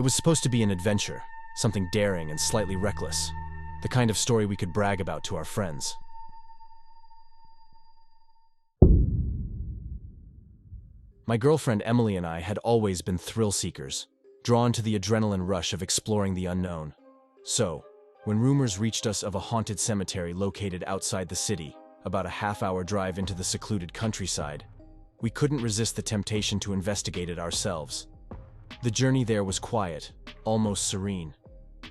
It was supposed to be an adventure, something daring and slightly reckless, the kind of story we could brag about to our friends. My girlfriend Emily and I had always been thrill seekers, drawn to the adrenaline rush of exploring the unknown. So, when rumors reached us of a haunted cemetery located outside the city, about a half-hour drive into the secluded countryside, we couldn't resist the temptation to investigate it ourselves. The journey there was quiet, almost serene.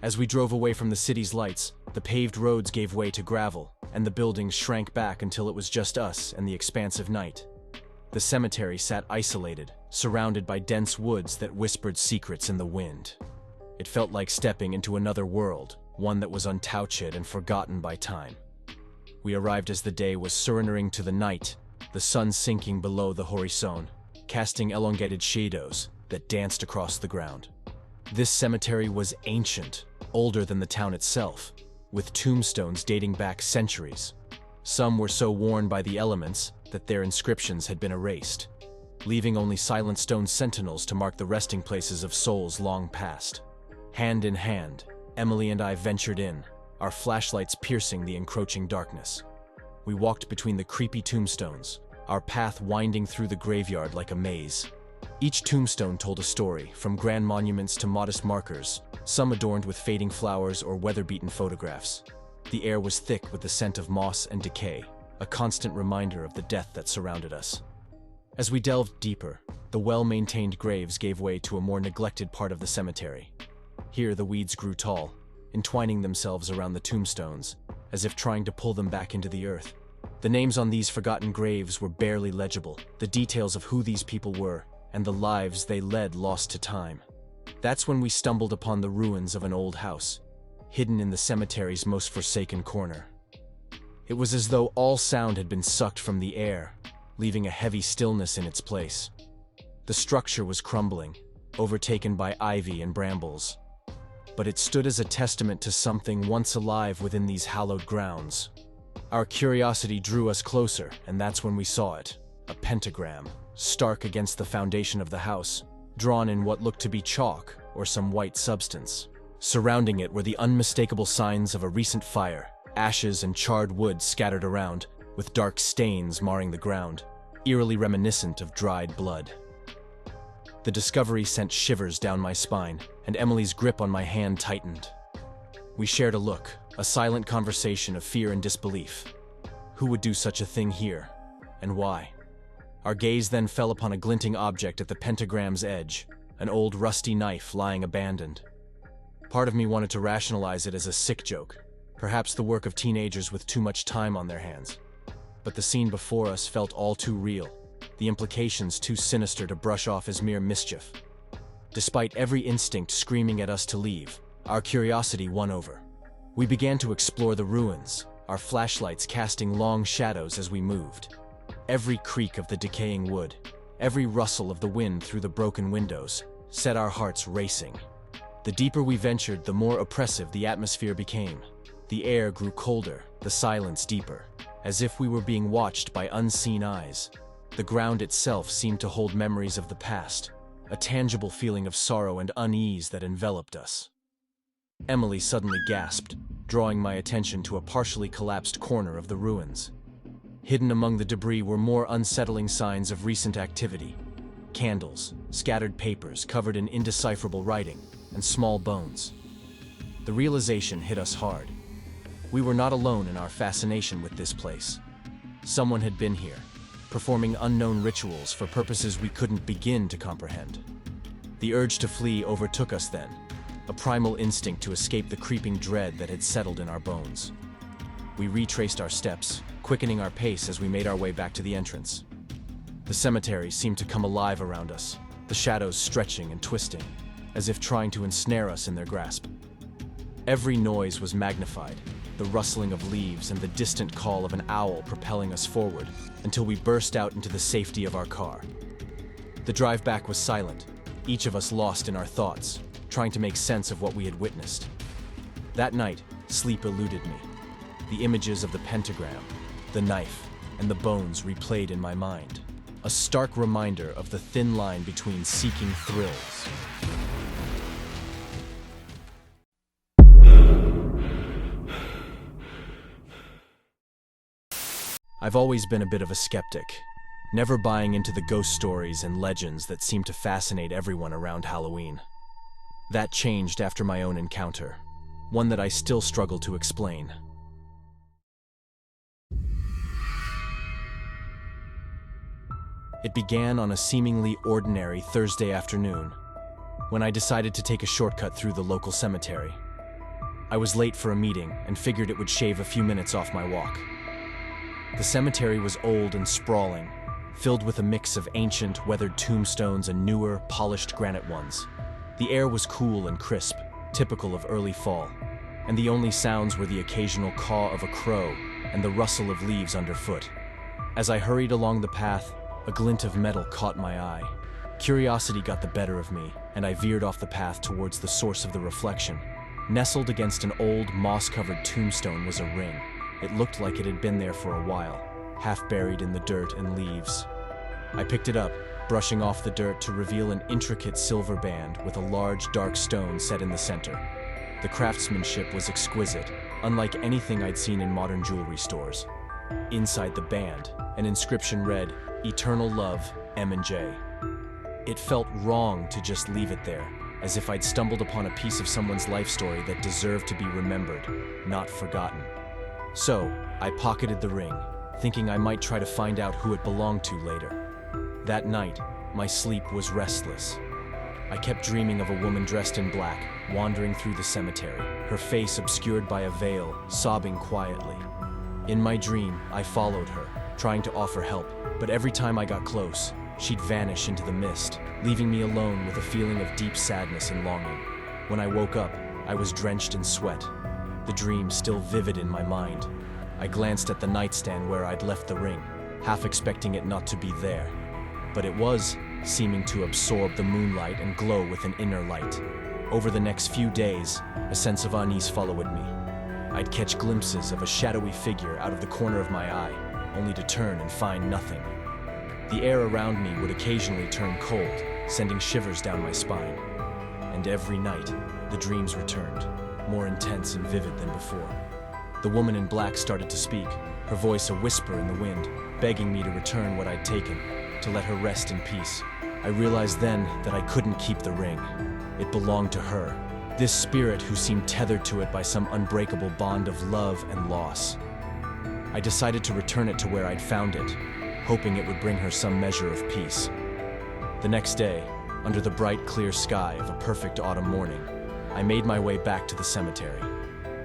As we drove away from the city's lights, the paved roads gave way to gravel, and the buildings shrank back until it was just us and the expansive night. The cemetery sat isolated, surrounded by dense woods that whispered secrets in the wind. It felt like stepping into another world, one that was untouched and forgotten by time. We arrived as the day was surrendering to the night, the sun sinking below the horizon, casting elongated shadows that danced across the ground. This cemetery was ancient, older than the town itself, with tombstones dating back centuries. Some were so worn by the elements that their inscriptions had been erased, leaving only silent stone sentinels to mark the resting places of souls long past. Hand in hand, Emily and I ventured in, our flashlights piercing the encroaching darkness. We walked between the creepy tombstones, our path winding through the graveyard like a maze. Each tombstone told a story, from grand monuments to modest markers, some adorned with fading flowers or weather-beaten photographs. The air was thick with the scent of moss and decay, a constant reminder of the death that surrounded us. As we delved deeper, the well-maintained graves gave way to a more neglected part of the cemetery. Here the weeds grew tall, entwining themselves around the tombstones, as if trying to pull them back into the earth. The names on these forgotten graves were barely legible, the details of who these people were, and the lives they led lost to time. That's when we stumbled upon the ruins of an old house, hidden in the cemetery's most forsaken corner. It was as though all sound had been sucked from the air, leaving a heavy stillness in its place. The structure was crumbling, overtaken by ivy and brambles, but it stood as a testament to something once alive within these hallowed grounds. Our curiosity drew us closer, and that's when we saw it, a pentagram, stark against the foundation of the house, drawn in what looked to be chalk or some white substance. Surrounding it were the unmistakable signs of a recent fire, ashes and charred wood scattered around, with dark stains marring the ground, eerily reminiscent of dried blood. The discovery sent shivers down my spine, and Emily's grip on my hand tightened. We shared a look, a silent conversation of fear and disbelief. Who would do such a thing here, and why? Our gaze then fell upon a glinting object at the pentagram's edge, an old rusty knife lying abandoned. Part of me wanted to rationalize it as a sick joke, perhaps the work of teenagers with too much time on their hands. But the scene before us felt all too real, the implications too sinister to brush off as mere mischief. Despite every instinct screaming at us to leave, our curiosity won over. We began to explore the ruins, our flashlights casting long shadows as we moved. Every creak of the decaying wood, every rustle of the wind through the broken windows, set our hearts racing. The deeper we ventured, the more oppressive the atmosphere became. The air grew colder, the silence deeper, as if we were being watched by unseen eyes. The ground itself seemed to hold memories of the past, a tangible feeling of sorrow and unease that enveloped us. Emily suddenly gasped, drawing my attention to a partially collapsed corner of the ruins. Hidden among the debris were more unsettling signs of recent activity: candles, scattered papers covered in indecipherable writing, and small bones. The realization hit us hard. We were not alone in our fascination with this place. Someone had been here, performing unknown rituals for purposes we couldn't begin to comprehend. The urge to flee overtook us then, a primal instinct to escape the creeping dread that had settled in our bones. We retraced our steps, quickening our pace as we made our way back to the entrance. The cemetery seemed to come alive around us, the shadows stretching and twisting, as if trying to ensnare us in their grasp. Every noise was magnified, the rustling of leaves and the distant call of an owl propelling us forward, until we burst out into the safety of our car. The drive back was silent, each of us lost in our thoughts, trying to make sense of what we had witnessed. That night, sleep eluded me. The images of the pentagram, the knife, and the bones replayed in my mind, a stark reminder of the thin line between seeking thrills I've always been a bit of a skeptic, never buying into the ghost stories and legends that seem to fascinate everyone around Halloween. That changed after my own encounter, one that I still struggle to explain. It began on a seemingly ordinary Thursday afternoon, when I decided to take a shortcut through the local cemetery. I was late for a meeting and figured it would shave a few minutes off my walk. The cemetery was old and sprawling, filled with a mix of ancient, weathered tombstones and newer, polished granite ones. The air was cool and crisp, typical of early fall, and the only sounds were the occasional caw of a crow and the rustle of leaves underfoot. As I hurried along the path, a glint of metal caught my eye. Curiosity got the better of me, and I veered off the path towards the source of the reflection. Nestled against an old, moss-covered tombstone was a ring. It looked like it had been there for a while, half buried in the dirt and leaves. I picked it up, brushing off the dirt to reveal an intricate silver band with a large, dark stone set in the center. The craftsmanship was exquisite, unlike anything I'd seen in modern jewelry stores. Inside the band, an inscription read, "Eternal Love, M&J." It felt wrong to just leave it there, as if I'd stumbled upon a piece of someone's life story that deserved to be remembered, not forgotten. So, I pocketed the ring, thinking I might try to find out who it belonged to later. That night, my sleep was restless. I kept dreaming of a woman dressed in black, wandering through the cemetery, her face obscured by a veil, sobbing quietly. In my dream, I followed her, trying to offer help, but every time I got close, she'd vanish into the mist, leaving me alone with a feeling of deep sadness and longing. When I woke up, I was drenched in sweat, the dream still vivid in my mind. I glanced at the nightstand where I'd left the ring, half expecting it not to be there. But it was, seeming to absorb the moonlight and glow with an inner light. Over the next few days, a sense of unease followed me. I'd catch glimpses of a shadowy figure out of the corner of my eye, only to turn and find nothing. The air around me would occasionally turn cold, sending shivers down my spine. And every night, the dreams returned, more intense and vivid than before. The woman in black started to speak, her voice a whisper in the wind, begging me to return what I'd taken, to let her rest in peace. I realized then that I couldn't keep the ring. It belonged to her, this spirit who seemed tethered to it by some unbreakable bond of love and loss. I decided to return it to where I'd found it, hoping it would bring her some measure of peace. The next day, under the bright, clear sky of a perfect autumn morning, I made my way back to the cemetery.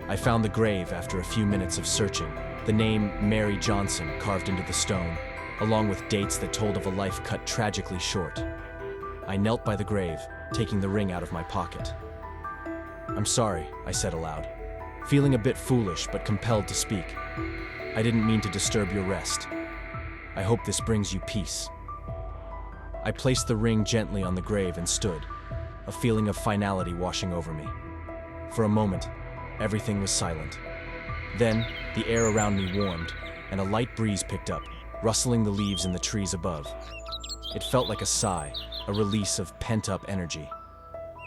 I found the grave after a few minutes of searching, the name Mary Johnson carved into the stone, along with dates that told of a life cut tragically short. I knelt by the grave, taking the ring out of my pocket. "I'm sorry," I said aloud, feeling a bit foolish but compelled to speak. "I didn't mean to disturb your rest. I hope this brings you peace." I placed the ring gently on the grave and stood, a feeling of finality washing over me. For a moment, everything was silent. Then, the air around me warmed, and a light breeze picked up, rustling the leaves in the trees above. It felt like a sigh, a release of pent-up energy.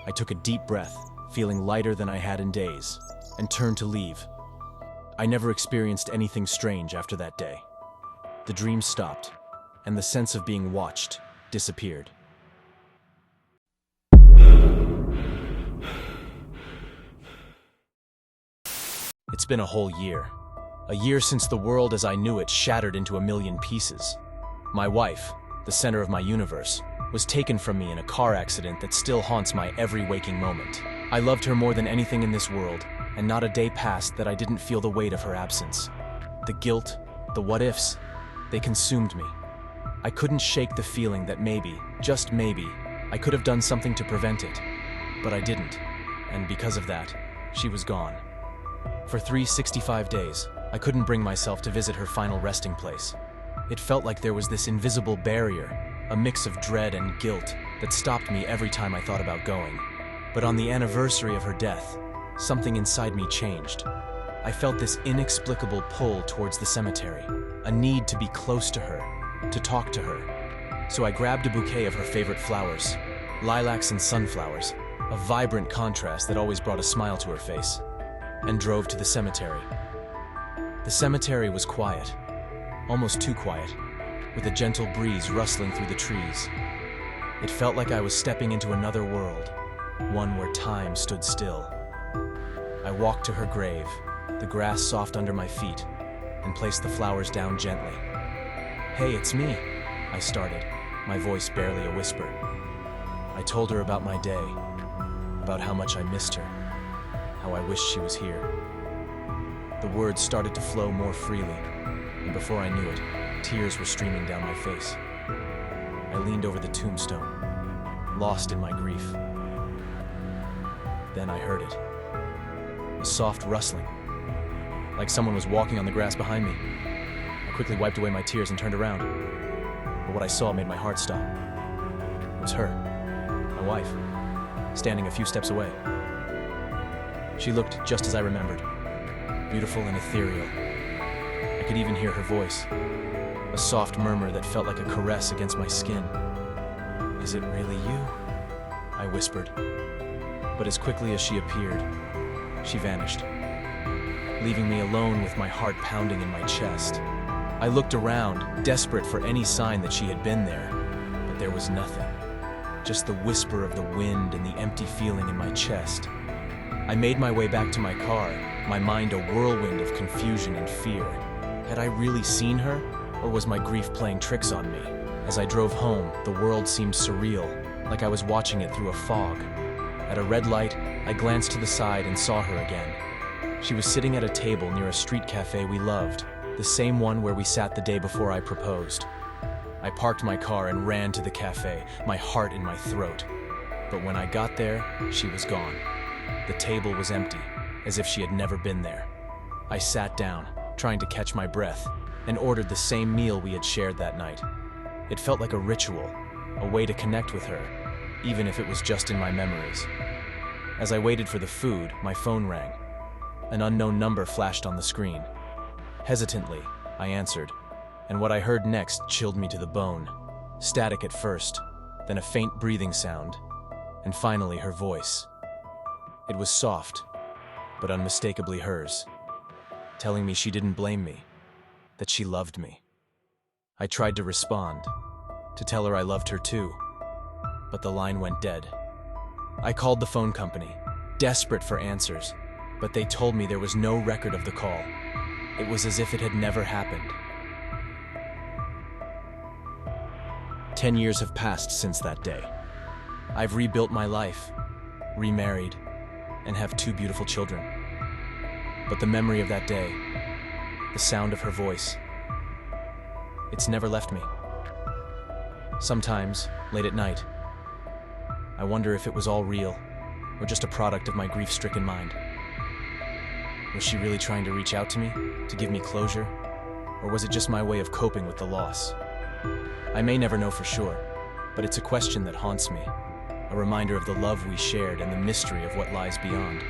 I took a deep breath, feeling lighter than I had in days, and turned to leave. I never experienced anything strange after that day. The dream stopped, and the sense of being watched disappeared. It's been a whole year. A year since the world as I knew it shattered into a million pieces. My wife, the center of my universe, was taken from me in a car accident that still haunts my every waking moment. I loved her more than anything in this world, and not a day passed that I didn't feel the weight of her absence. The guilt, the what-ifs, they consumed me. I couldn't shake the feeling that maybe, just maybe, I could have done something to prevent it. But I didn't, and because of that, she was gone. For 365 days, I couldn't bring myself to visit her final resting place. It felt like there was this invisible barrier, a mix of dread and guilt, that stopped me every time I thought about going. But on the anniversary of her death, something inside me changed. I felt this inexplicable pull towards the cemetery, a need to be close to her, to talk to her. So I grabbed a bouquet of her favorite flowers, lilacs and sunflowers, a vibrant contrast that always brought a smile to her face, and drove to the cemetery. The cemetery was quiet. almost too quiet, with a gentle breeze rustling through the trees. It felt like I was stepping into another world, one where time stood still. I walked to her grave, the grass soft under my feet, and placed the flowers down gently. "Hey, it's me," I started, my voice barely a whisper. I told her about my day, about how much I missed her, how I wished she was here. The words started to flow more freely, and before I knew it, tears were streaming down my face. I leaned over the tombstone, lost in my grief. Then I heard it. A soft rustling, like someone was walking on the grass behind me. I quickly wiped away my tears and turned around, but what I saw made my heart stop. It was her, my wife, standing a few steps away. She looked just as I remembered, beautiful and ethereal. I could even hear her voice, a soft murmur that felt like a caress against my skin. "Is it really you?" I whispered. But as quickly as she appeared, she vanished, leaving me alone with my heart pounding in my chest. I looked around, desperate for any sign that she had been there, but there was nothing. Just the whisper of the wind and the empty feeling in my chest. I made my way back to my car, my mind a whirlwind of confusion and fear. Had I really seen her, or was my grief playing tricks on me? As I drove home, the world seemed surreal, like I was watching it through a fog. At a red light, I glanced to the side and saw her again. She was sitting at a table near a street cafe we loved, the same one where we sat the day before I proposed. I parked my car and ran to the cafe, my heart in my throat. But when I got there, she was gone. The table was empty, as if she had never been there. I sat down, trying to catch my breath, and ordered the same meal we had shared that night. It felt like a ritual, a way to connect with her, even if it was just in my memories. As I waited for the food, my phone rang. An unknown number flashed on the screen. Hesitantly, I answered, and what I heard next chilled me to the bone. Static at first, then a faint breathing sound, and finally her voice. It was soft, but unmistakably hers, telling me she didn't blame me, that she loved me. I tried to respond, to tell her I loved her too, but the line went dead. I called the phone company, desperate for answers, but they told me there was no record of the call. It was as if it had never happened. 10 years have passed since that day. I've rebuilt my life, remarried, and have 2 beautiful children. But the memory of that day, the sound of her voice, it's never left me. Sometimes, late at night, I wonder if it was all real, or just a product of my grief-stricken mind. Was she really trying to reach out to me, to give me closure? Or was it just my way of coping with the loss? I may never know for sure, but it's a question that haunts me, a reminder of the love we shared and the mystery of what lies beyond.